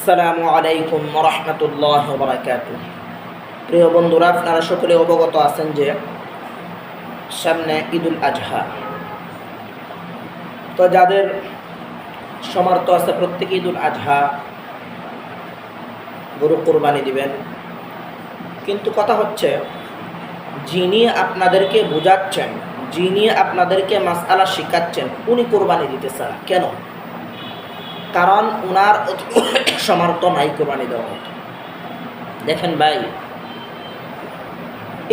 আসসালামু আলাইকুম রহমতুল্লাহ বারাকাতু। প্রিয় বন্ধুরা, আপনারা সকলে অবগত আছেন যে সামনে ঈদুল আজহা। তো যাদের সমর্থ আছে প্রত্যেকে ঈদুল আজহা গরু কোরবানি দিবেন। কিন্তু কথা হচ্ছে, যিনি আপনাদেরকে বোঝাচ্ছেন, যিনি আপনাদেরকে মাসআলা শিখাচ্ছেন, উনি কোরবানি দিতে চান কেন? কারণ ওনার সমর্থ নাই কোরবানি দেওয়ার মতো। দেখেন ভাই,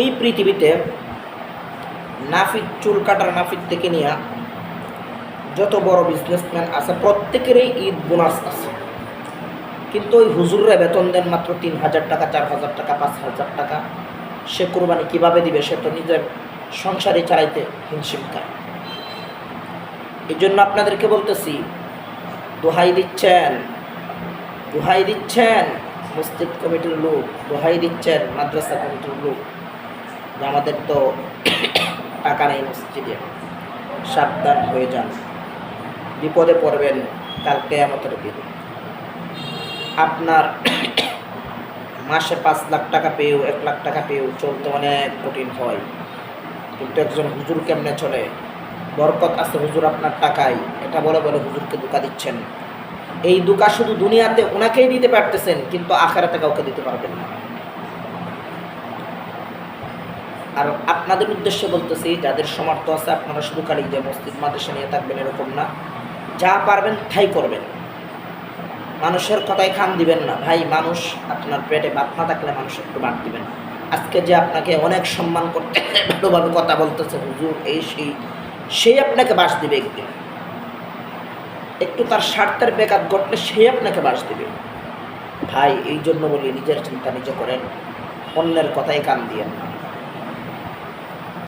এই পৃথিবীতে নাফিদ, চুল কাটার নাফিদ থেকে নিয়ে যত বড় বিজনেসম্যান আছে প্রত্যেকেরই ঈদ বোনাস আছে। কিন্তু ওই হুজুররা বেতন দেন মাত্র ৩,০০০ টাকা, ৪,০০০ টাকা, ৫,০০০ টাকা। সে কোরবানি কীভাবে দিবে? সে তো নিজের সংসারে চালাইতে হিমশিম খায়। এই জন্য আপনাদেরকে বলতেছি, দোহাই দিচ্ছেন, দোহাই দিচ্ছেন মসজিদ কমিটির লোক, দোহাই দিচ্ছেন মাদ্রাসা কমিটির লোক, আমাদের তো টাকা নেই মসজিদে, সাবধান হয়ে যান, বিপদে পড়বেন কাল কিয়ামতের দিন। আপনার মাসে ৫ লাখ টাকা পেয়েও, ১ লাখ টাকা পেয়েও চলতে অনেক কঠিন হয়। কিন্তু একজন হুজুর কেমনে চলে? বরকত আছে হুজুর আপনার টাকায়, এটা বলে বলে হুজুরকে ধোঁকা দিচ্ছেন। এই ধোঁকা শুধু দুনিয়াতে ওনাকেই দিতে পারতেছেন, কিন্তু আখিরাতে কাউকে দিতে পারবেন না। আর আপনাদের উদ্দেশ্যে বলতেছি, যাদের সমর্থ আছে আপনারা শুধু খালি যে মসজিদ মাদ্রাসা নিয়ে থাকবেন এরকম না, যা পারবেন তাই করবেন। মানুষের কথায় খান দিবেন না ভাই। মানুষ আপনার পেটে ভাত না থাকলে মানুষ একটু ভাত দিবেন। আজকে যে আপনাকে অনেক সম্মান করতে ভালোভাবে কথা বলতেছে হুজুর এই সেই আপনাকে বাস দিবে একদিন। একটু তার স্বার্থের ব্যাঘাত ঘটলে সে আপনাকে বাস দিবে। ভাই এই জন্য বলি, নিজের চিন্তা নিজে করেন, অন্যের কথায় কান দিয়েন না।